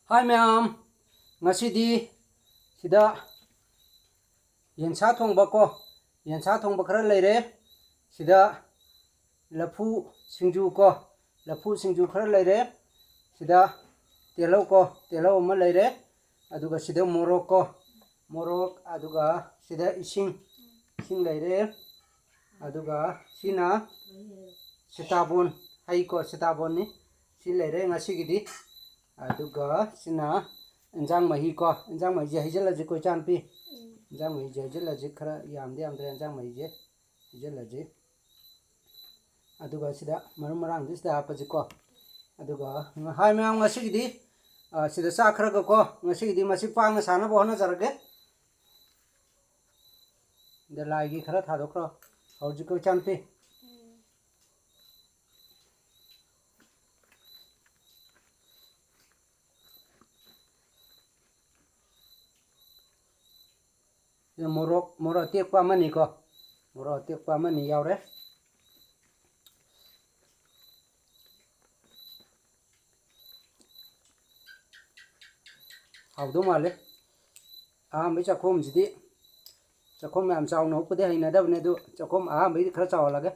Hi ma'am, ngasidi sida yensa thongba ko yensa thongba khara leire sida lafu singju ko lafu singju khara leire sida telo ma leire aduga sida morok ko morok aduga sida ising leire aduga sina sitabon hai ko sitabon ni si leire ngasigidi aduga sina enjang mahi ko enjang mahi hijelaji ko chanpi enjang mahi hijelaji khara yamde enjang mahi hijelaji aduga sida marum marang sida hapaji ko aduga hai ma'am ngasigidi sida sa khara ko ngasigidi masi pang sana bo na jarage de laigi khara thadokro hauji ko chanpi morok tek pa mani ko morok tek pa mani yaure haudo male mai chakhom jidi chakhom yam chaw no pude haina da bne du chakhom mai khara chaw lage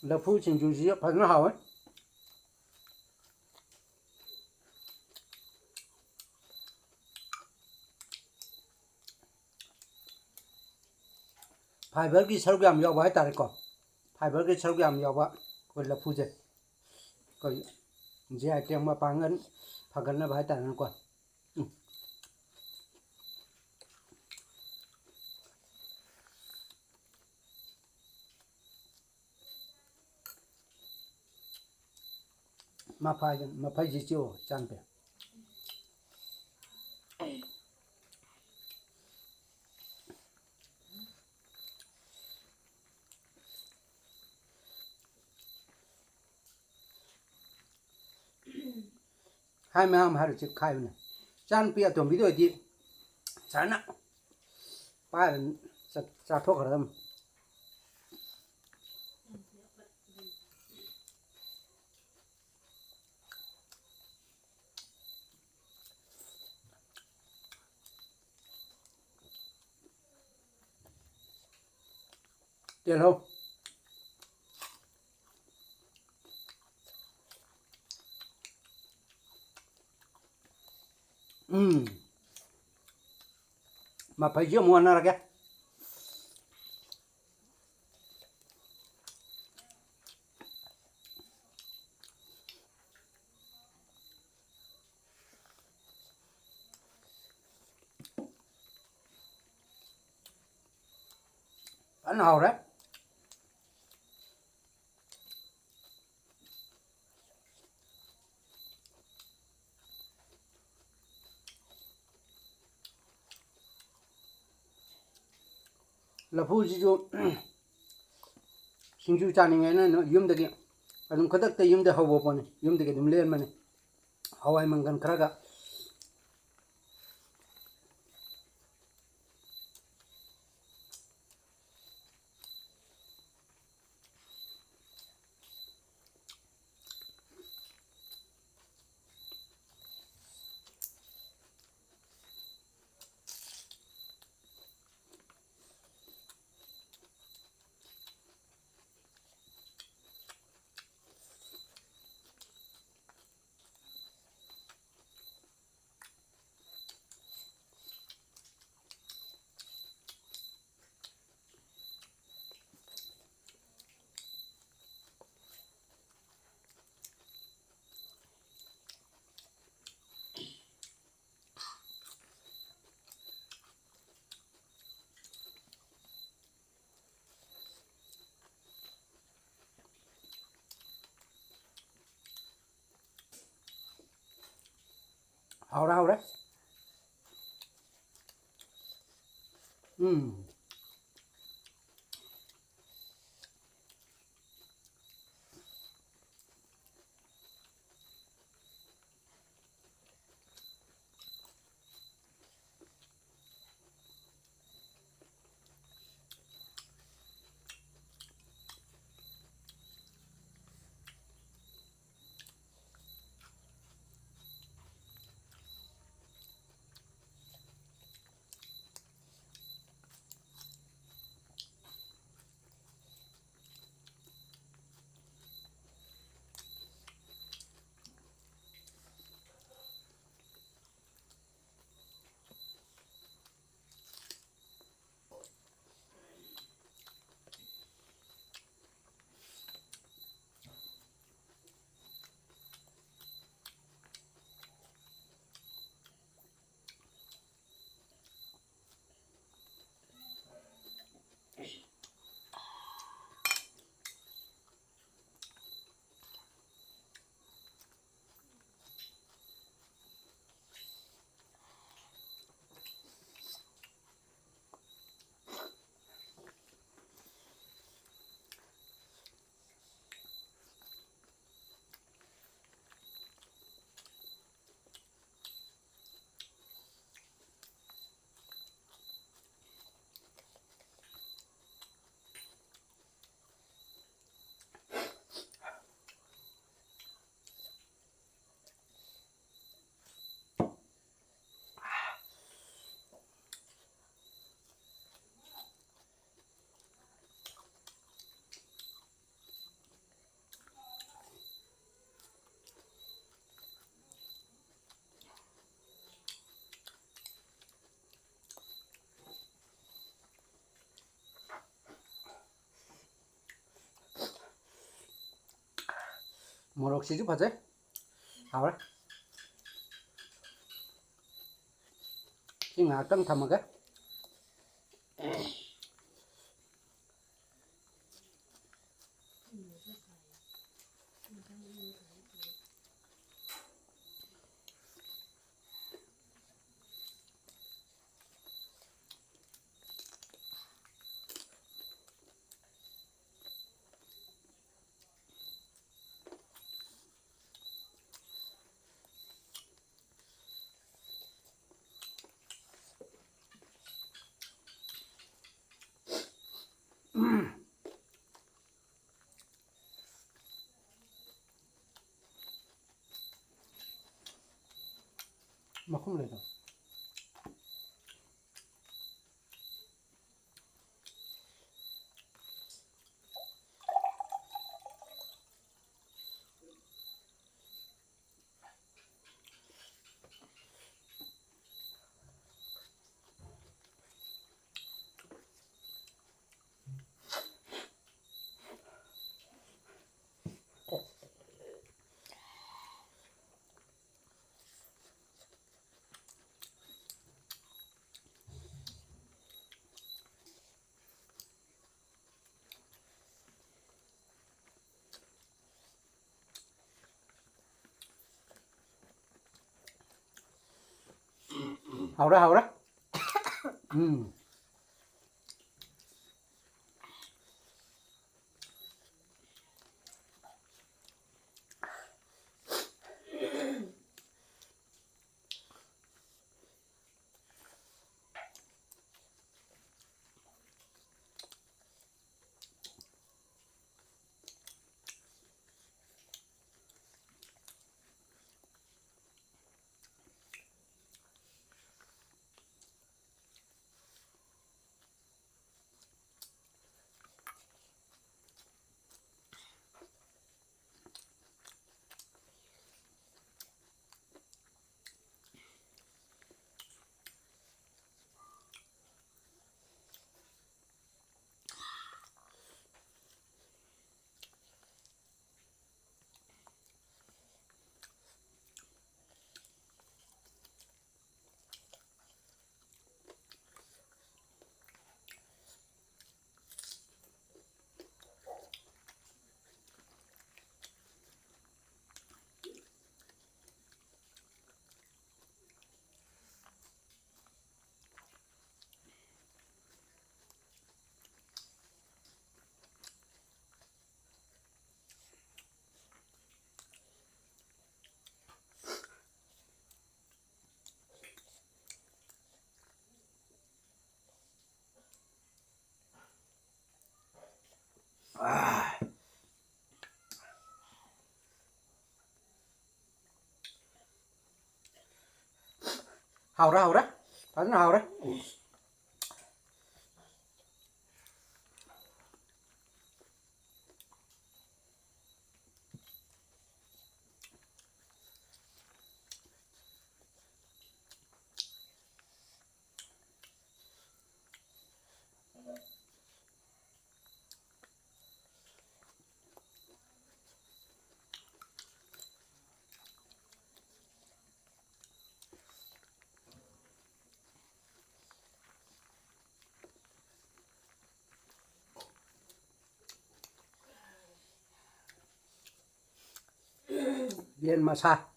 lafu singju ji phajna hawe fibre की सरग याम याव है तारे को fibre की सरग याम याव को लफू जे को जे आइटम मा पांगन फगन ना भाई तारे को मा फाइ जी चिओ चांग पे hai ma'am har chik khai ne chan pia tom video di chana pa cha thok ram tel ho ma phải giết mua nó ra kìa ăn hầu đấy là phu ji jo singju chani ngai na yum da gi anum khadak te yum da hawo pone yum da gi dum len mane hawai mangan kharaga hào đấy. 모록시주 봐제 hào đấy. Cái ngà cân thầm mà cái mà không lấy được. Hào đó. hào đấy phải nó hào đấy viên massage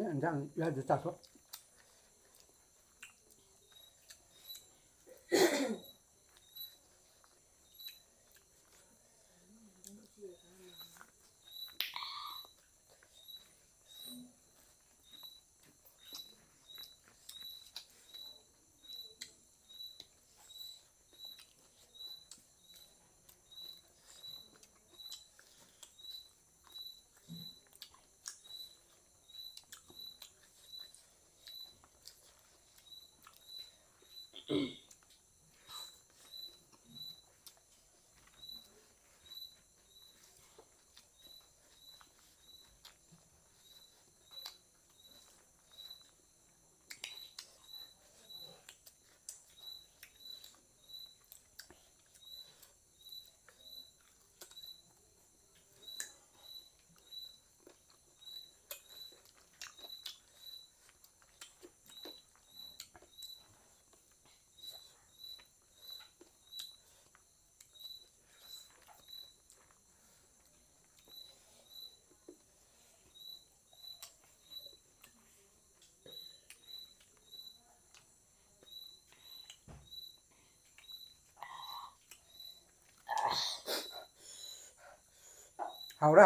thế anh rằng ra được chặt thôi hào đấy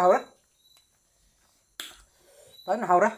đấy nó hào đấy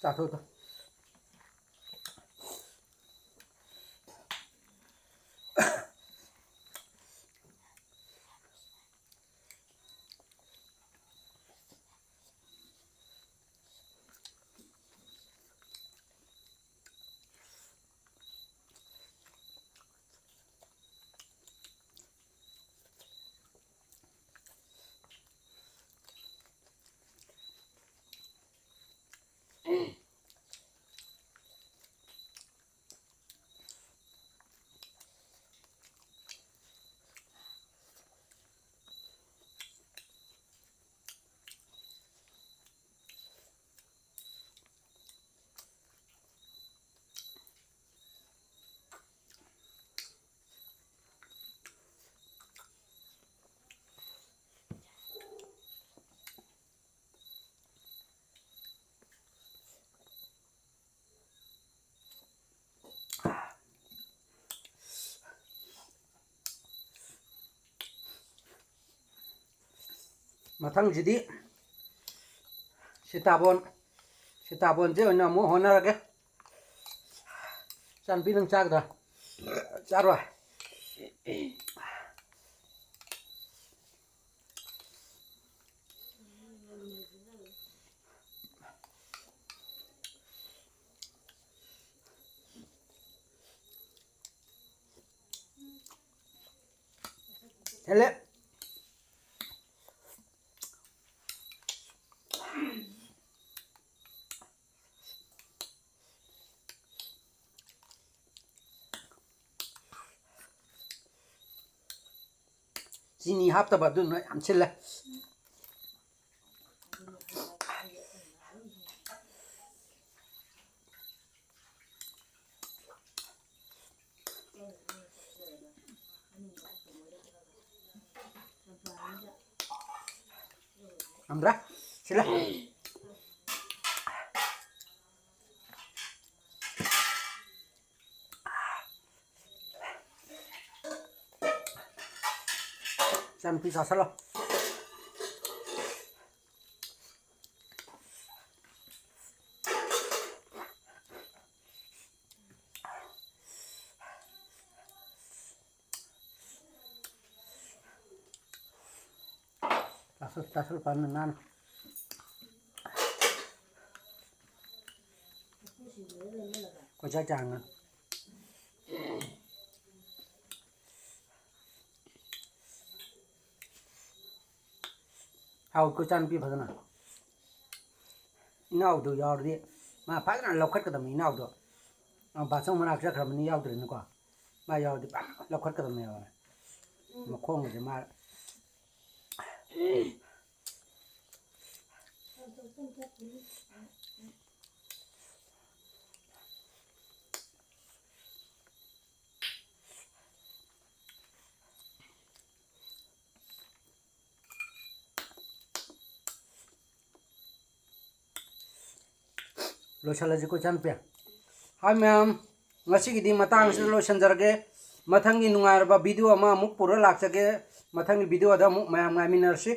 chặt thôi thôi ꯃꯊꯪꯁꯤꯗꯤ ꯁꯤꯇꯥꯕꯣꯟꯁꯦ ꯑꯣꯏꯅ ꯑꯃꯨꯛ ꯍꯣꯠꯅꯔꯒꯦ ꯏꯆꯥꯅꯨꯄꯤ ꯅꯪ ꯆꯥꯒꯗ꯭ꯔꯥ ꯆꯥꯔꯣꯏ ꯍꯦꯜꯂꯦ ꯆꯤꯅꯤ ꯍꯥꯞꯇꯕ ꯑꯗꯨꯅ ꯌꯥꯝ ꯁꯤꯜꯂꯦ ꯉꯝꯗ꯭ꯔꯦ ꯁꯤꯜꯂꯦ ꯏꯆꯥꯅꯨꯄꯤ ꯆꯥꯁꯜꯂꯣ ꯆꯥꯁꯜ ꯐꯖꯅ ꯅꯥꯟꯅ ꯀꯣꯏꯆꯥꯛ ꯆꯥꯡꯉ ꯍꯥꯎꯀꯣ ꯏꯆꯥꯅꯨꯄꯤ ꯐꯖꯅ ꯏꯅꯥꯎꯗꯣ ꯌꯥꯎꯔꯗꯤ ꯃꯥ ꯐꯖꯅ ꯂꯧꯈꯠꯀꯗꯕꯅꯤ ꯏꯅꯥꯎꯗꯣ ꯕꯥꯆꯧ ꯃꯅꯥꯛ ꯆꯠꯈ꯭ꯔꯕꯅꯤ ꯌꯥꯎꯗ꯭ꯔꯦꯅꯀꯣ ꯃꯥ ꯌꯥꯎꯔꯗꯤ ꯐꯖꯅ ꯂꯧꯈꯠꯀꯗꯕꯅꯦꯕ ꯃꯈꯣꯡꯒꯁꯦ ꯃꯥ ꯂꯣꯏꯁꯤꯜꯂꯁꯤꯀꯣ ꯏꯆꯥꯅꯨꯄꯤ ꯍꯥꯏ ꯃꯌꯥꯝ ꯉꯁꯤꯒꯤꯗꯤ ꯃꯇꯥꯡꯁꯤꯗ ꯂꯣꯏꯁꯤꯟꯖꯔꯒꯦ ꯃꯊꯪꯒꯤ ꯅꯨꯡꯉꯥꯏꯔꯕ ꯚꯤꯗꯤꯑꯣ ꯑꯃ ꯑꯃꯨꯛ ꯄꯨꯔ ꯂꯥꯛꯆꯒꯦ ꯃꯊꯪꯒꯤ ꯚꯤꯗꯤꯑꯣꯗ ꯑꯃꯨꯛ ꯃꯌꯥꯝ ꯉꯥꯏꯃꯤꯟꯅꯔꯁꯤ